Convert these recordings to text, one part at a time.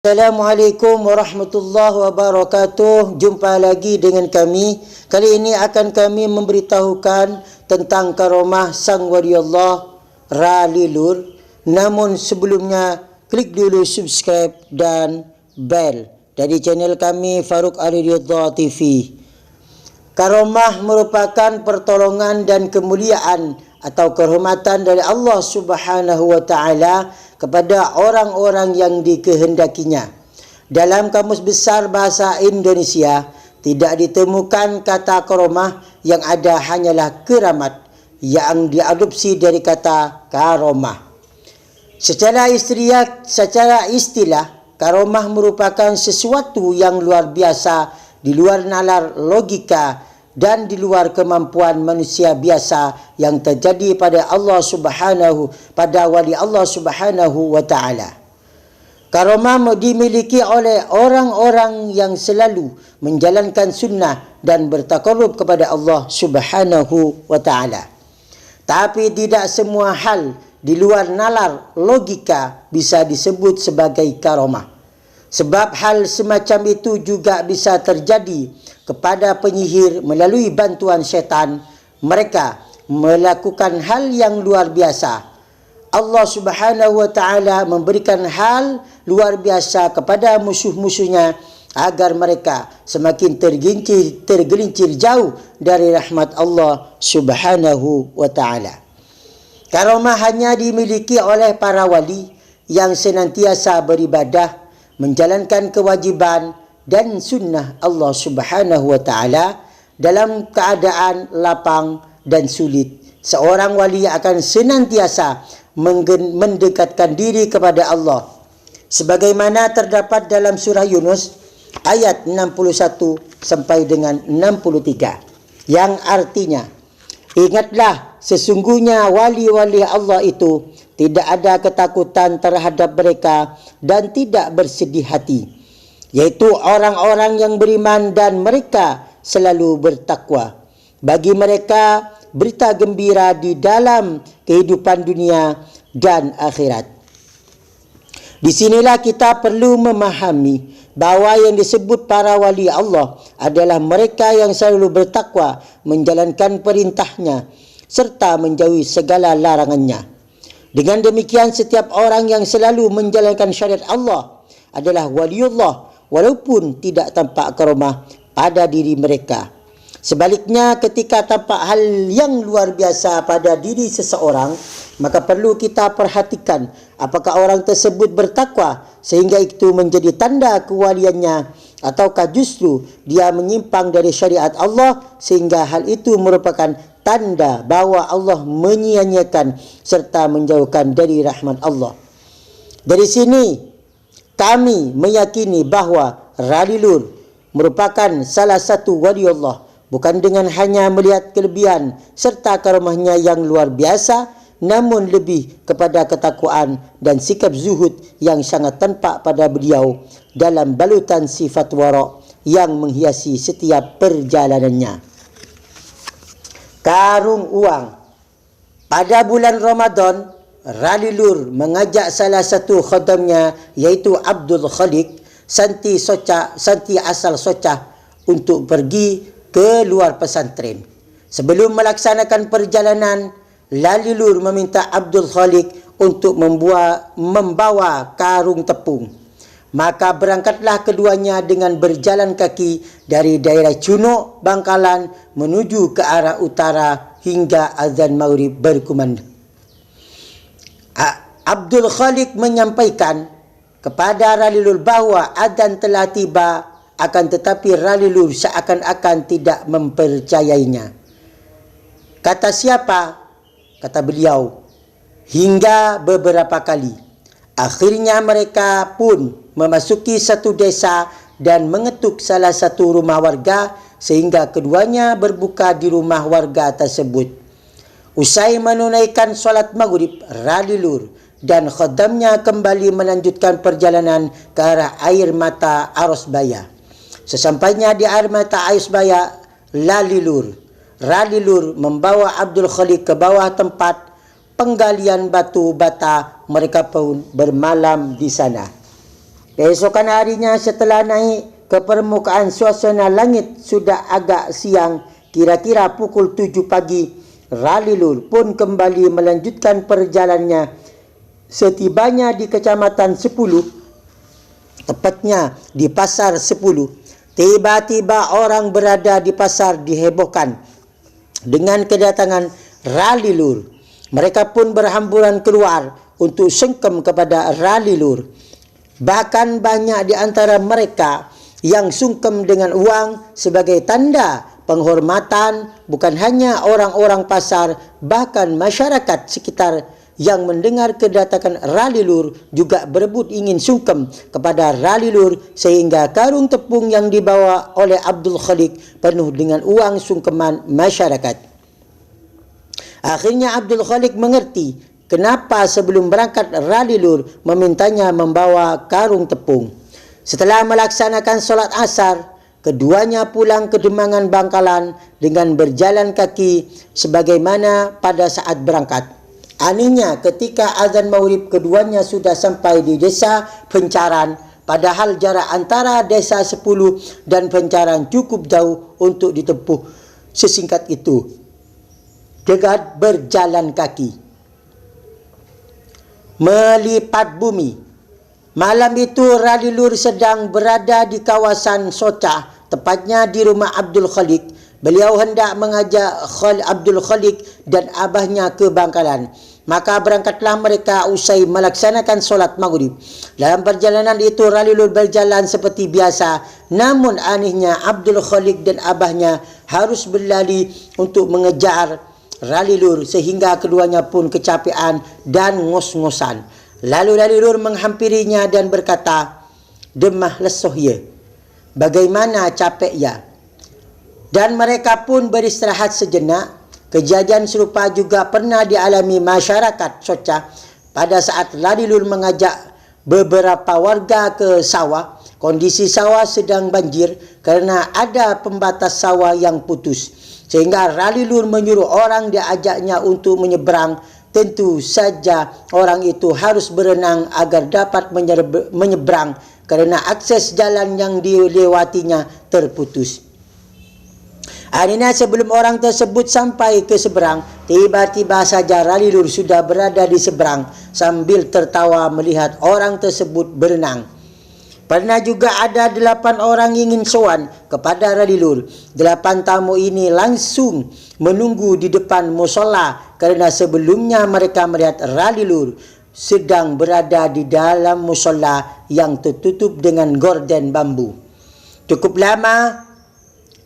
Assalamualaikum warahmatullahi wabarakatuh. Jumpa lagi dengan kami. Kali ini akan kami memberitahukan tentang karomah Sang Wali Allah Ralilur. Namun sebelumnya, klik dulu subscribe dan bell dari channel kami Farouk Ali Ridha TV. Karomah merupakan pertolongan dan kemuliaan atau kehormatan dari Allah Subhanahu wa taala kepada orang-orang yang dikehendakinya. Dalam Kamus Besar Bahasa Indonesia, tidak ditemukan kata karomah, yang ada hanyalah keramat yang diadopsi dari kata karomah. Secara istilah, karomah merupakan sesuatu yang luar biasa, di luar nalar logika dan di luar kemampuan manusia biasa yang terjadi pada wali Allah Subhanahu wa taala. Karomah dimiliki oleh orang-orang yang selalu menjalankan sunnah dan bertakarrub kepada Allah Subhanahu wa taala. Tapi tidak semua hal di luar nalar logika bisa disebut sebagai karomah. Sebab hal semacam itu juga bisa terjadi kepada penyihir melalui bantuan syaitan. Mereka melakukan hal yang luar biasa. Allah Subhanahu wa taala memberikan hal luar biasa kepada musuh-musuhnya agar mereka semakin tergelincir jauh dari rahmat Allah Subhanahu wa taala. Karomah hanya dimiliki oleh para wali yang senantiasa beribadah, menjalankan kewajiban dan sunnah Allah Subhanahu wa taala dalam keadaan lapang dan sulit. Seorang wali akan senantiasa mendekatkan diri kepada Allah, sebagaimana terdapat dalam surah Yunus ayat 61 sampai dengan 63, yang artinya, ingatlah, sesungguhnya wali-wali Allah itu tidak ada ketakutan terhadap mereka dan tidak bersedih hati, yaitu orang-orang yang beriman dan mereka selalu bertakwa. Bagi mereka berita gembira di dalam kehidupan dunia dan akhirat. Di sinilah kita perlu memahami bahawa yang disebut para wali Allah adalah mereka yang selalu bertakwa, menjalankan perintahnya serta menjauhi segala larangannya. Dengan demikian, setiap orang yang selalu menjalankan syariat Allah adalah waliullah, walaupun tidak tampak karomah pada diri mereka. Sebaliknya, ketika tampak hal yang luar biasa pada diri seseorang, maka perlu kita perhatikan apakah orang tersebut bertakwa sehingga itu menjadi tanda kewaliannya, ataukah justru dia menyimpang dari syariat Allah sehingga hal itu merupakan tanda bahawa Allah menyia-nyiakan serta menjauhkan dari rahmat Allah. Dari sini kami meyakini bahawa Ralilur merupakan salah satu wali Allah, bukan dengan hanya melihat kelebihan serta karomahnya yang luar biasa, namun lebih kepada ketakwaan dan sikap zuhud yang sangat tampak pada beliau dalam balutan sifat wara' yang menghiasi setiap perjalanannya. Karung uang. Pada bulan Ramadan, Ralilur mengajak salah satu khadamnya, iaitu Abdul Khaliq, Santi asal Socah, untuk pergi ke luar pesantren. Sebelum melaksanakan perjalanan, Ralilur meminta Abdul Khaliq untuk membawa karung tepung. Maka berangkatlah keduanya dengan berjalan kaki dari daerah Cunuk, Bangkalan menuju ke arah utara hingga azan maghrib berkumandang. Abdul Khaliq menyampaikan kepada Ralilur bahawa azan telah tiba, akan tetapi Ralilur seakan-akan tidak mempercayainya. Kata siapa? Kata beliau, hingga beberapa kali. Akhirnya mereka pun memasuki satu desa dan mengetuk salah satu rumah warga, sehingga keduanya berbuka di rumah warga tersebut. Usai menunaikan solat maghrib, Ralilur dan khadamnya kembali melanjutkan perjalanan ke arah air mata Arosbaya. Sesampainya di air mata Arosbaya, Ralilur membawa Abdul Khaliq ke bawah tempat penggalian batu bata. Mereka pun bermalam di sana. Keesokan harinya setelah naik ke permukaan suasana langit sudah agak siang, kira-kira pukul 7 pagi, Ralilur pun kembali melanjutkan perjalanannya. Setibanya di kecamatan 10, tepatnya di pasar 10, tiba-tiba orang berada di pasar dihebohkan dengan kedatangan Ralilur. Mereka pun berhamburan keluar untuk sungkem kepada Ralilur. Bahkan banyak di antara mereka yang sungkem dengan uang sebagai tanda penghormatan. Bukan hanya orang-orang pasar, bahkan masyarakat sekitar yang mendengar kedatangan Ralilur juga berebut ingin sungkem kepada Ralilur, sehingga karung tepung yang dibawa oleh Abdul Khalik penuh dengan uang sungkeman masyarakat. Akhirnya Abdul Khalik mengerti kenapa sebelum berangkat Ralilur memintanya membawa karung tepung. Setelah melaksanakan solat asar, keduanya pulang ke Demangan Bangkalan dengan berjalan kaki sebagaimana pada saat berangkat. Anehnya ketika azan maghrib keduanya sudah sampai di desa Pencaran, padahal jarak antara desa 10 dan Pencaran cukup jauh untuk ditempuh sesingkat itu dengan berjalan kaki. Melipat bumi. Malam itu Ralilur sedang berada di kawasan Socah, tepatnya di rumah Abdul Khalik. Beliau hendak mengajak Abdul Khalik dan abahnya ke Bangkalan. Maka berangkatlah mereka usai melaksanakan solat maghrib. Dalam perjalanan itu Ralilur berjalan seperti biasa. Namun anehnya Abdul Khalik dan abahnya harus berlari untuk mengejar Ralilur sehingga keduanya pun kecapean dan ngos-ngosan. Lalu Ralilur menghampirinya dan berkata, "Demah lesoh ya, bagaimana capek ya?" Dan mereka pun beristirahat sejenak. Kejadian serupa juga pernah dialami masyarakat Socah pada saat Ralilur mengajak beberapa warga ke sawah. Kondisi sawah sedang banjir kerana ada pembatas sawah yang putus, sehingga Ralilur menyuruh orang diajaknya untuk menyeberang. Tentu saja orang itu harus berenang agar dapat menyeberang kerana akses jalan yang dilewatinya terputus. Akhirnya sebelum orang tersebut sampai ke seberang, tiba-tiba saja Ralilur sudah berada di seberang sambil tertawa melihat orang tersebut berenang. Pernah juga ada 8 orang ingin sowan kepada Ralilur. 8 tamu ini langsung menunggu di depan musola kerana sebelumnya mereka melihat Ralilur sedang berada di dalam musola yang tertutup dengan gorden bambu. Cukup lama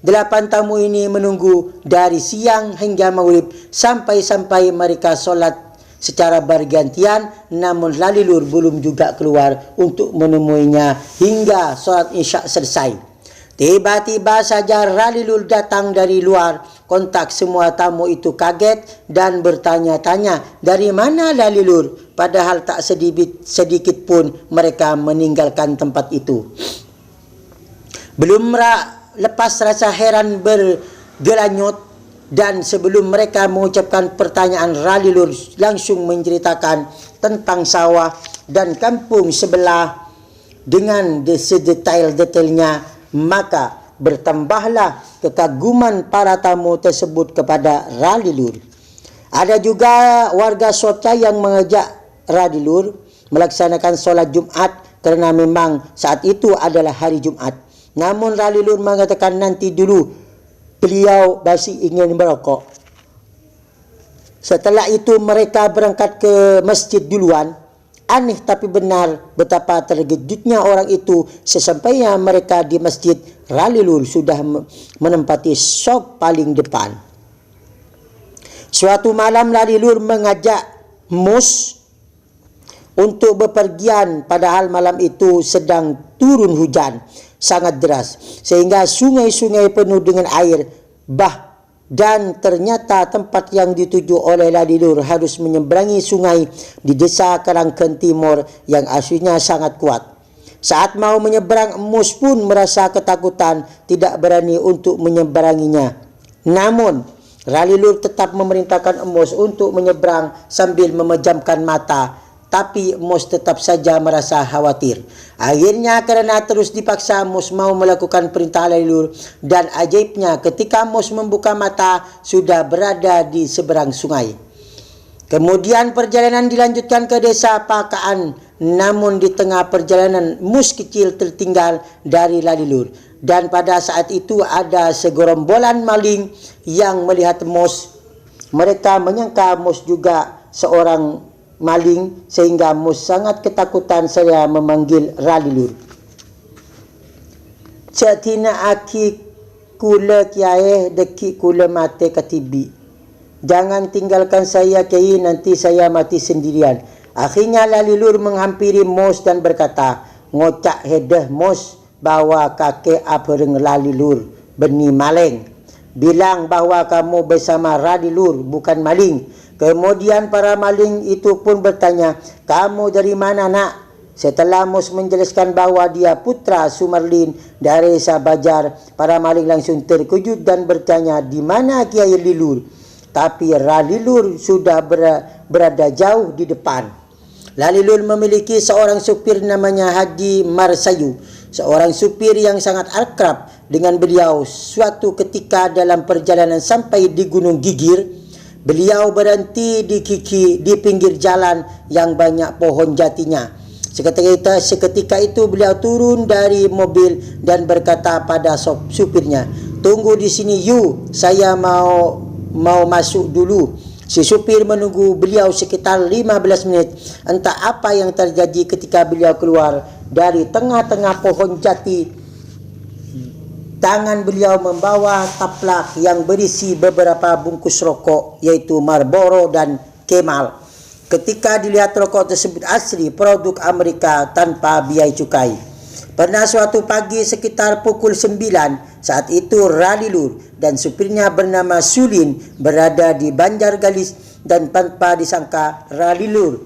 8 tamu ini menunggu dari siang hingga maghrib sampai mereka solat secara bergantian, namun Ralilur belum juga keluar untuk menemuinya hingga solat isyak selesai. Tiba-tiba saja Ralilur datang dari luar. Kontak semua tamu itu kaget dan bertanya-tanya dari mana Ralilur, padahal tak sedikit pun mereka meninggalkan tempat itu. Belum lepas rasa heran bergelanyut, dan sebelum mereka mengucapkan pertanyaan, Ralilur langsung menceritakan tentang sawah dan kampung sebelah dengan sedetail-detailnya. Maka bertambahlah kekaguman para tamu tersebut kepada Ralilur. Ada juga warga Socah yang mengajak Ralilur melaksanakan solat Jumat kerana memang saat itu adalah hari Jumat. Namun Ralilur mengatakan nanti dulu, beliau masih ingin merokok. Setelah itu mereka berangkat ke masjid duluan. Aneh tapi benar betapa terkejutnya orang itu sesampainya mereka di masjid. Ralilur sudah menempati sop paling depan. Suatu malam Ralilur mengajak Mus untuk bepergian, padahal malam itu sedang turun hujan sangat deras sehingga sungai-sungai penuh dengan air bah, dan ternyata tempat yang dituju oleh Ralilur harus menyeberangi sungai di desa Karangken Timur yang asuhnya sangat kuat. Saat mau menyeberang, Mus pun merasa ketakutan, tidak berani untuk menyeberanginya. Namun Ralilur tetap memerintahkan Mus untuk menyeberang sambil memejamkan mata. tapi Mus tetap saja merasa khawatir. Akhirnya kerana terus dipaksa, Mus mau melakukan perintah Lalilur, dan ajaibnya ketika Mus membuka mata sudah berada di seberang sungai. Kemudian perjalanan dilanjutkan ke desa Pakaan. Namun di tengah perjalanan Mus kecil tertinggal dari Lalilur, dan pada saat itu ada segerombolan maling yang melihat Mus. Mereka menyangka Mus juga seorang maling sehingga Mus sangat ketakutan. Saya memanggil Lalilur. Cetina aki kula kiai deki kula mate katibi. Jangan tinggalkan saya kiai, nanti saya mati sendirian. Akhirnya Lalilur menghampiri Mus dan berkata, ngocak hedah Mus bahawa kakek apereng Lalilur beni maling. Bilang bahawa kamu bersama Lalilur bukan maling. Kemudian para maling itu pun bertanya, kamu dari mana nak? Setelah Mus menjelaskan bahawa dia putra Sumarlin dari Sabajar, para maling langsung terkejut dan bertanya, di mana Kiai Lilur? Tapi Lalilur sudah berada jauh di depan. Lalilur memiliki seorang supir namanya Haji Marsayu, seorang supir yang sangat akrab dengan beliau. Suatu ketika dalam perjalanan sampai di Gunung Gigir, beliau berhenti di pinggir jalan yang banyak pohon jatinya. Seketika itu beliau turun dari mobil dan berkata pada supirnya, tunggu di sini you, saya mau masuk dulu. Si supir menunggu beliau sekitar 15 menit. Entah apa yang terjadi ketika beliau keluar dari tengah-tengah pohon jati. Tangan beliau membawa taplak yang berisi beberapa bungkus rokok, yaitu Marlboro dan Kemal. Ketika dilihat rokok tersebut asli, produk Amerika tanpa biaya cukai. Pernah suatu pagi sekitar pukul 9, saat itu Lalilur dan supirnya bernama Sulin berada di Banjargalis, dan tanpa disangka Lalilur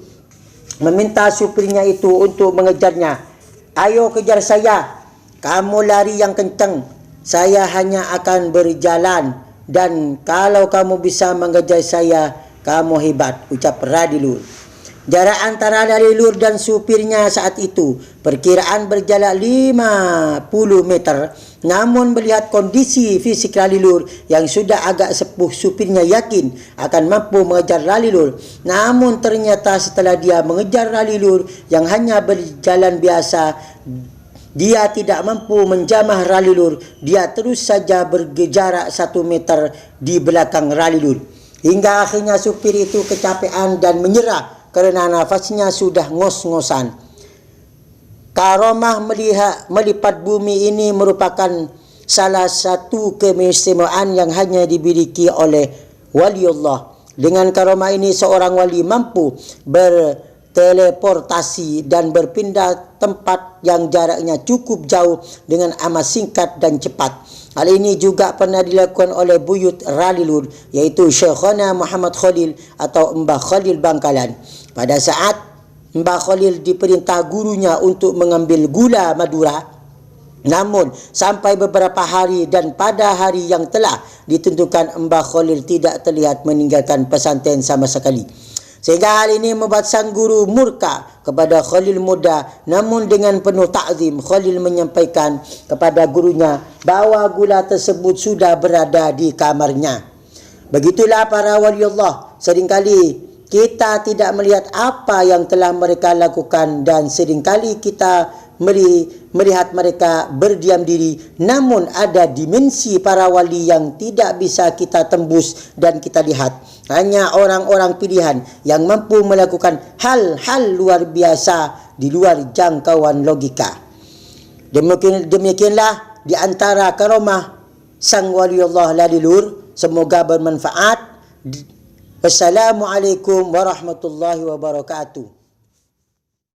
meminta supirnya itu untuk mengejarnya. Ayo kejar saya, kamu lari yang kencang, saya hanya akan berjalan, dan kalau kamu bisa mengejar saya, kamu hebat, ucap Lalilur. Jarak antara Lalilur dan supirnya saat itu perkiraan berjarak 50 meter. Namun melihat kondisi fisik Lalilur yang sudah agak sepuh, supirnya yakin akan mampu mengejar Lalilur. Namun ternyata setelah dia mengejar Lalilur yang hanya berjalan biasa, dia tidak mampu menjamah Lalilur. Dia terus saja berjarak 1 meter di belakang Lalilur. Hingga akhirnya supir itu kecapean dan menyerah kerana nafasnya sudah ngos-ngosan. Karomah melipat bumi ini merupakan salah satu keistimewaan yang hanya dimiliki oleh waliullah. Dengan karomah ini seorang wali mampu berteleportasi dan berpindah tempat yang jaraknya cukup jauh dengan amat singkat dan cepat. Hal ini juga pernah dilakukan oleh buyut Lalilur, yaitu Syekhona Muhammad Khalil atau Mbah Khalil Bangkalan. Pada saat Mbah Khalil diperintah gurunya untuk mengambil gula Madura, namun sampai beberapa hari dan pada hari yang telah ditentukan, Mbah Khalil tidak terlihat meninggalkan pesantren sama sekali. Sehingga hal ini membuat sang guru murka kepada Khalil muda. Namun dengan penuh ta'zim, Khalil menyampaikan kepada gurunya bahawa gula tersebut sudah berada di kamarnya. Begitulah para waliullah. Seringkali kita tidak melihat apa yang telah mereka lakukan, dan seringkali kita melihat mereka berdiam diri. Namun ada dimensi para wali yang tidak bisa kita tembus dan kita lihat. Hanya orang-orang pilihan yang mampu melakukan hal-hal luar biasa di luar jangkauan logika. Demikianlah di antara karomah sang waliullah Lalilur. Semoga bermanfaat. Wassalamualaikum warahmatullahi wabarakatuh.